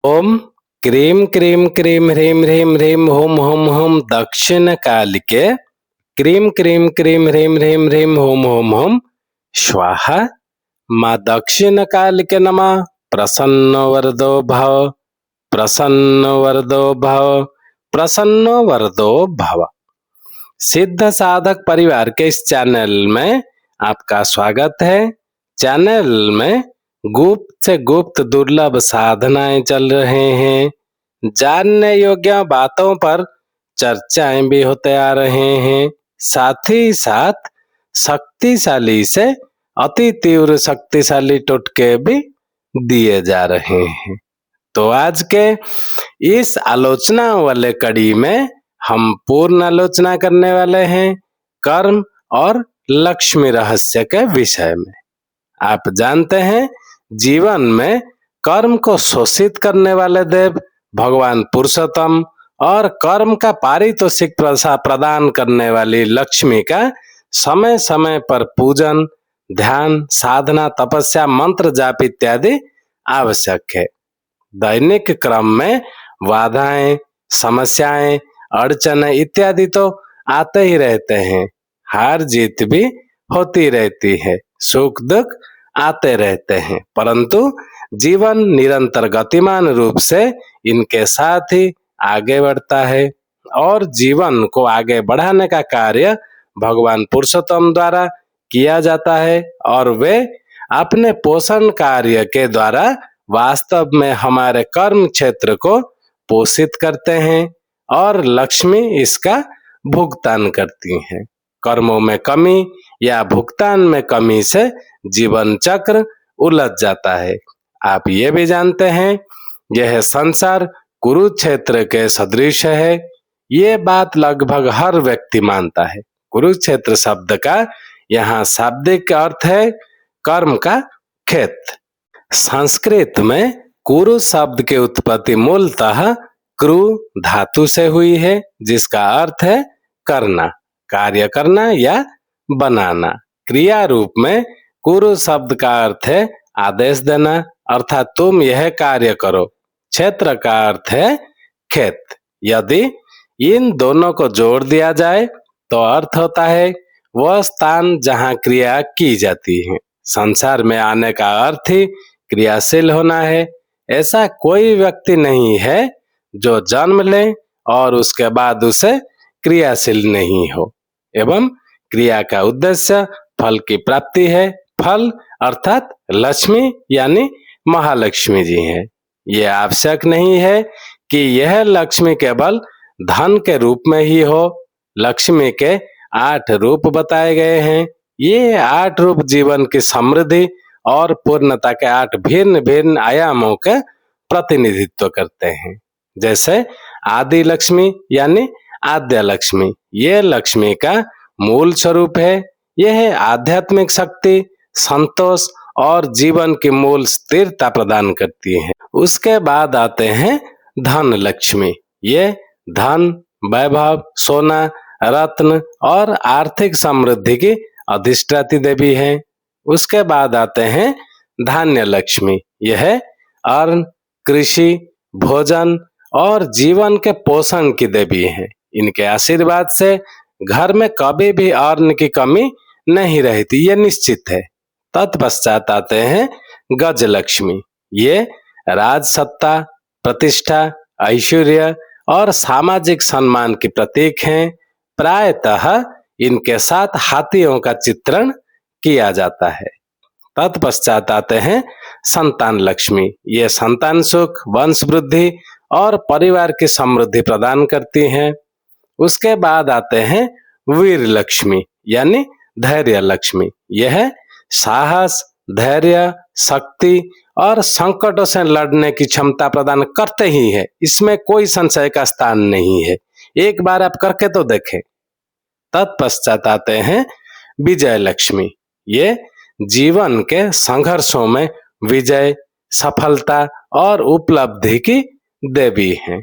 ओम cream cream cream ह्रीम ह्रीम ह्रीम home home home दक्षिण कालिके cream cream cream ह्रीम ह्रीम ह्रीम home home home स्वाहा। माँ दक्षिण कालिके नमः। प्रसन्नो वरदो भव, प्रसन्नो वरदो भव, प्रसन्नो वरदो भव। सिद्ध साधक परिवार के इस चैनल में आपका स्वागत है। चैनल में गुप्त से गुप्त दुर्लभ साधनाएं चल रहे हैं। जानने योग्य बातों पर चर्चाएं भी होते आ रहे हैं। साथ ही साथ शक्तिशाली से अति तीव्र शक्तिशाली टोटके भी दिए जा रहे हैं। तो आज के इस आलोचना वाले कड़ी में हम पूर्ण आलोचना करने वाले हैं कर्म और लक्ष्मी रहस्य के विषय में। आप जानते हैं जीवन में कर्म को शोषित करने वाले देव भगवान पुरुषोत्तम और कर्म का पारितोषिक प्रदान करने वाली लक्ष्मी का समय समय पर पूजन, ध्यान, साधना, तपस्या, मंत्र जाप इत्यादि आवश्यक है। दैनिक क्रम में बाधाएं, समस्याएं, अड़चन इत्यादि तो आते ही रहते हैं। हार जीत भी होती रहती है, सुख दुख आते रहते हैं, परंतु जीवन निरंतर गतिमान रूप से इनके साथ ही आगे बढ़ता है और जीवन को आगे बढ़ाने का कार्य भगवान पुरुषोत्तम द्वारा किया जाता है और वे अपने पोषण कार्य के द्वारा वास्तव में हमारे कर्म क्षेत्र को पोषित करते हैं और लक्ष्मी इसका भुगतान करती हैं। कर्मों में कमी या भुगतान में कमी से जीवन चक्र उलझ जाता है। आप ये भी जानते हैं यह संसार कुरुक्षेत्र के सदृश है। ये बात लगभग हर व्यक्ति मानता है। कुरुक्षेत्र शब्द का यहाँ शाब्दिक अर्थ है कर्म का खेत। संस्कृत में कुरु शब्द की उत्पत्ति मूलतः क्रू धातु से हुई है, जिसका अर्थ है करना, कार्य करना या बनाना। क्रिया रूप में कुरु शब्द का अर्थ है आदेश देना, अर्थात तुम यह कार्य करो। क्षेत्र का अर्थ है खेत। यदि इन दोनों को जोड़ दिया जाए तो अर्थ होता है वह स्थान जहाँ क्रिया की जाती है। संसार में आने का अर्थ ही क्रियाशील होना है। ऐसा कोई व्यक्ति नहीं है जो जन्म ले और उसके बाद उसे क्रियाशील नहीं हो। एवं क्रिया का उद्देश्य फल की प्राप्ति है। फल अर्थात लक्ष्मी यानी महालक्ष्मी जी हैं। ये आवश्यक नहीं है कि यह लक्ष्मी केवल धन के रूप में ही हो। लक्ष्मी के 8 रूप बताए गए हैं। ये 8 रूप जीवन की समृद्धि और पूर्णता के 8 भिन्न भिन्न आयामों का प्रतिनिधित्व करते हैं। जैसे आदि लक्ष्मी यानी आद्य लक्ष्मी, ये लक्ष्मी का मूल स्वरूप है। यह आध्यात्मिक शक्ति, संतोष और जीवन की मूल स्थिरता प्रदान करती है। उसके बाद आते हैं धन लक्ष्मी। ये धन, वैभव, सोना, रत्न और आर्थिक समृद्धि की अधिष्ठात्री देवी है। उसके बाद आते हैं धान्य लक्ष्मी। यह अन्न, कृषि, भोजन और जीवन के पोषण की देवी है। इनके आशीर्वाद से घर में कभी भी अन्न की कमी नहीं रहती, ये निश्चित है। तत्पश्चात आते हैं गज लक्ष्मी। ये राजसत्ता, प्रतिष्ठा, ऐश्वर्य और सामाजिक सम्मान की प्रतीक हैं। प्रायतः इनके साथ हाथियों का चित्रण किया जाता है। तत्पश्चात आते हैं संतान लक्ष्मी। ये संतान सुख, वंश वृद्धि और परिवार की समृद्धि प्रदान करती हैं। उसके बाद आते हैं वीर लक्ष्मी यानी धैर्य लक्ष्मी। यह साहस, धैर्य, शक्ति और संकटों से लड़ने की क्षमता प्रदान करते ही है। इसमें कोई संशय का स्थान नहीं है। एक बार आप करके तो देखें। तत्पश्चात आते हैं विजय लक्ष्मी। ये जीवन के संघर्षों में विजय, सफलता और उपलब्धि की देवी हैं।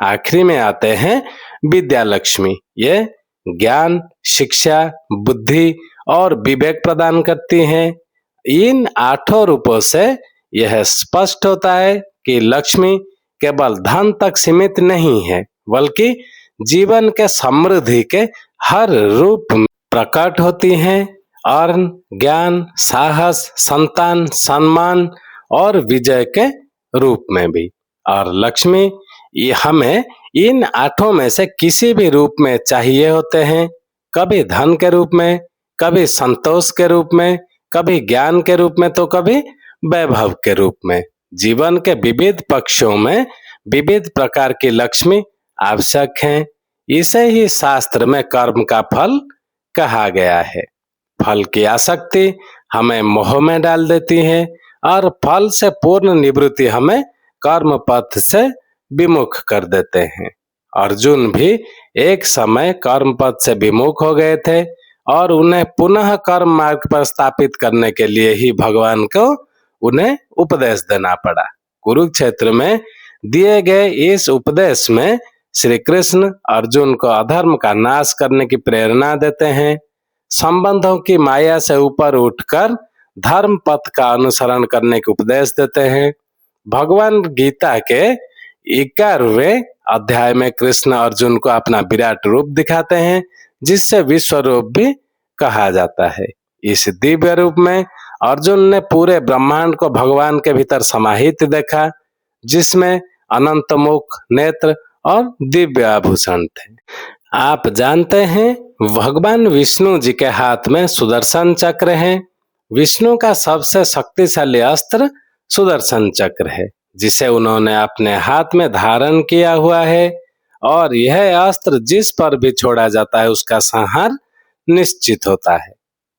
आखिरी में आते हैं विद्या लक्ष्मी। ये ज्ञान, शिक्षा, बुद्धि और विवेक प्रदान करती हैं। इन 8 रूपों से यह स्पष्ट होता है कि लक्ष्मी केवल धन तक सीमित नहीं है, बल्कि जीवन के समृद्धि के हर रूप में प्रकट होती हैं। अर्न, ज्ञान, साहस, संतान, सम्मान और विजय के रूप में भी। और लक्ष्मी हमें इन आठों में से किसी भी रूप में चाहिए होते हैं, कभी धन के रूप में, कभी संतोष के रूप में, कभी ज्ञान के रूप में, तो कभी वैभव के रूप में। जीवन के विविध पक्षों में विविध प्रकार की लक्ष्मी आवश्यक हैं। इसे ही शास्त्र में कर्म का फल कहा गया है। फल की आसक्ति हमें मोह में डाल देती है और फल से पूर्ण निवृत्ति हमें कर्म पथ से विमुख कर देते हैं। अर्जुन भी एक समय कर्म पथ से विमुख हो गए थे और उन्हें पुनः कर्म मार्ग पर स्थापित करने के लिए ही भगवान को उन्हें उपदेश देना पड़ा। कुरुक्षेत्र में दिए गए इस उपदेश में श्री कृष्ण अर्जुन को अधर्म का नाश करने की प्रेरणा देते हैं, संबंधों की माया से ऊपर उठकर धर्म पथ का अनुसरण करने के उपदेश देते हैं। भगवान गीता के 11वें अध्याय में कृष्ण अर्जुन को अपना विराट रूप दिखाते हैं, जिससे विश्व रूप भी कहा जाता है। इस दिव्य रूप में अर्जुन ने पूरे ब्रह्मांड को भगवान के भीतर समाहित देखा, जिसमें अनंत मुख, नेत्र और दिव्य आभूषण थे। आप जानते हैं भगवान विष्णु जी के हाथ में सुदर्शन चक्र है। विष्णु का सबसे शक्तिशाली अस्त्र सुदर्शन चक्र है, जिसे उन्होंने अपने हाथ में धारण किया हुआ है, और यह अस्त्र जिस पर भी छोड़ा जाता है उसका संहार निश्चित होता है।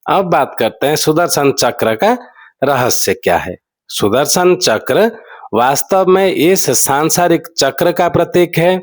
अब बात करते हैं सुदर्शन चक्र का रहस्य क्या है। सुदर्शन चक्र वास्तव में इस सांसारिक चक्र का प्रतीक है,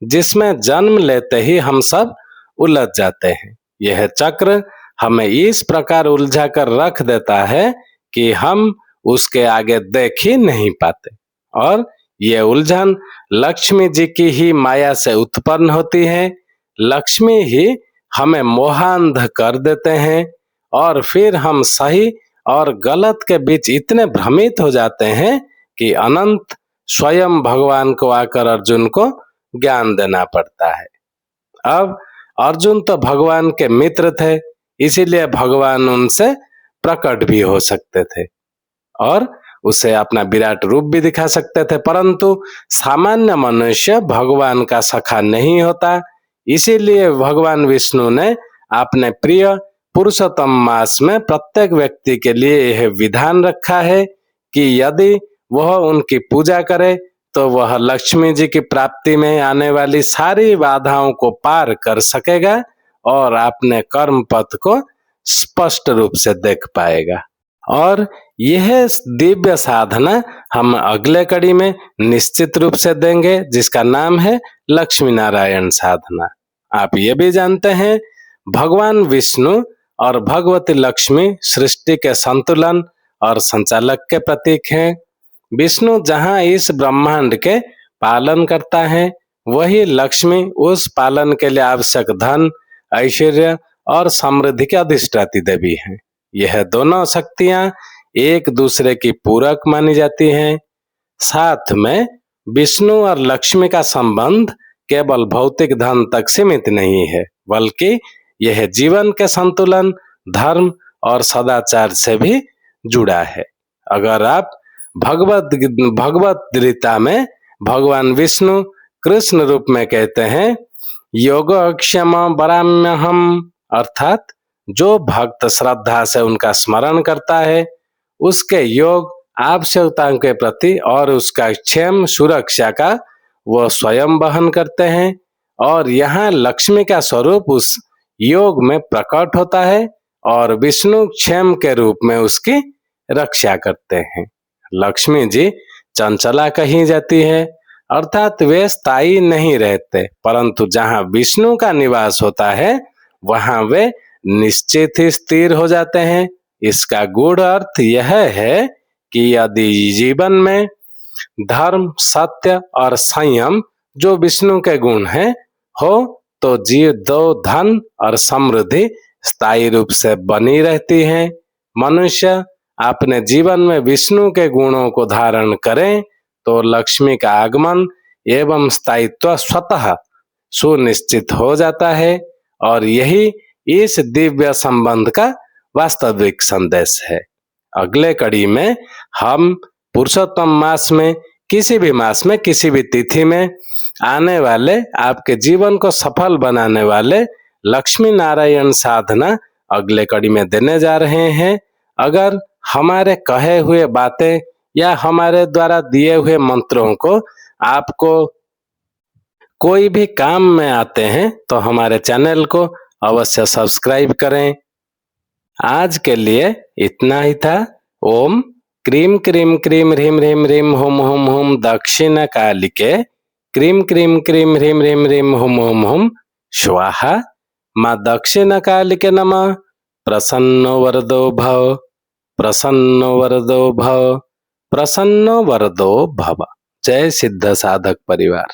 जिसमें जन्म लेते ही हम सब उलझ जाते हैं। यह चक्र हमें इस प्रकार उलझा कर रख देता है कि हम उसके आगे देख ही नहीं पाते, और यह उलझन लक्ष्मी जी की ही माया से उत्पन्न होती है। लक्ष्मी ही हमें मोहांध कर देते हैं और फिर हम सही और गलत के बीच इतने भ्रमित हो जाते हैं कि अनंत स्वयं भगवान को आकर अर्जुन को ज्ञान देना पड़ता है। अब अर्जुन तो भगवान के मित्र थे, इसीलिए भगवान उनसे प्रकट भी हो सकते थे और उसे अपना विराट रूप भी दिखा सकते थे, परंतु सामान्य मनुष्य भगवान का सखा नहीं होता। इसीलिए भगवान विष्णु ने अपने प्रिय पुरुषोत्तम मास में प्रत्येक व्यक्ति के लिए यह विधान रखा है कि यदि वह उनकी पूजा करे तो वह लक्ष्मी जी की प्राप्ति में आने वाली सारी बाधाओं को पार कर सकेगा और अपने कर्म पथ को स्पष्ट रूप से देख पाएगा। और यह दिव्य साधना हम अगले कड़ी में निश्चित रूप से देंगे, जिसका नाम है लक्ष्मी नारायण साधना। आप ये भी जानते हैं भगवान विष्णु और भगवती लक्ष्मी सृष्टि के संतुलन और संचालक के प्रतीक हैं। विष्णु जहाँ इस ब्रह्मांड के पालन करता है, वही लक्ष्मी उस पालन के लिए आवश्यक धन, ऐश्वर्य और समृद्धि की अधिष्ठात्री देवी है। यह दोनों शक्तियां एक दूसरे की पूरक मानी जाती हैं। साथ में विष्णु और लक्ष्मी का संबंध केवल भौतिक धन तक सीमित नहीं है, बल्कि यह जीवन के संतुलन, धर्म और सदाचार से भी जुड़ा है। अगर आप भगवत गीता में भगवान विष्णु कृष्ण रूप में कहते हैं योगक्षेम वराम्यहम, अर्थात जो भक्त श्रद्धा से उनका स्मरण करता है उसके योग आवश्यकताओं के प्रति और उसका क्षेम सुरक्षा का वो स्वयं वहन करते हैं, और यहाँ लक्ष्मी का स्वरूप उस योग में प्रकट होता है और विष्णु क्षेम के रूप में उसकी रक्षा करते हैं। लक्ष्मी जी चंचला कही जाती है, अर्थात वे स्थायी नहीं रहते, परंतु जहाँ विष्णु का निवास होता है वहाँ वे निश्चित ही स्थिर हो जाते हैं। इसका गूढ़ अर्थ यह है कि यदि जीवन में धर्म, सत्य और संयम जो विष्णु के गुण हैं हो तो जीव दो धन और समृद्धि स्थायी रूप से बनी रहती है। मनुष्य अपने जीवन में विष्णु के गुणों को धारण करें तो लक्ष्मी का आगमन एवं स्थायित्व स्वतः सुनिश्चित हो जाता है और यही इस दिव्य संबंध का वास्तविक संदेश है। अगले कड़ी में हम पुरुषोत्तम मास में किसी भी तिथि में आने वाले आपके जीवन को सफल बनाने वाले लक्ष्मी नारायण साधना अगले कड़ी में देने जा रहे हैं। अगर हमारे कहे हुए बातें या हमारे द्वारा दिए हुए मंत्रों को आपको कोई भी काम में आते हैं तो हमारे चैनल को अवश्य सब्सक्राइब करें। आज के लिए इतना ही था। ओम क्रीम क्रीम क्रीम ह्रीम ह्रीम ह्रीम हुम हुम हुम दक्षिण कालिके क्रीम क्रीम क्रीम ह्रीम ह्रीम ह्रीम हुम हुम हुम स्वाहा। माँ दक्षिण कालिके नमः। प्रसन्नो वरदो भव, प्रसन्नो वरदो भव, प्रसन्नो वरदो भव। जय सिद्ध साधक परिवार।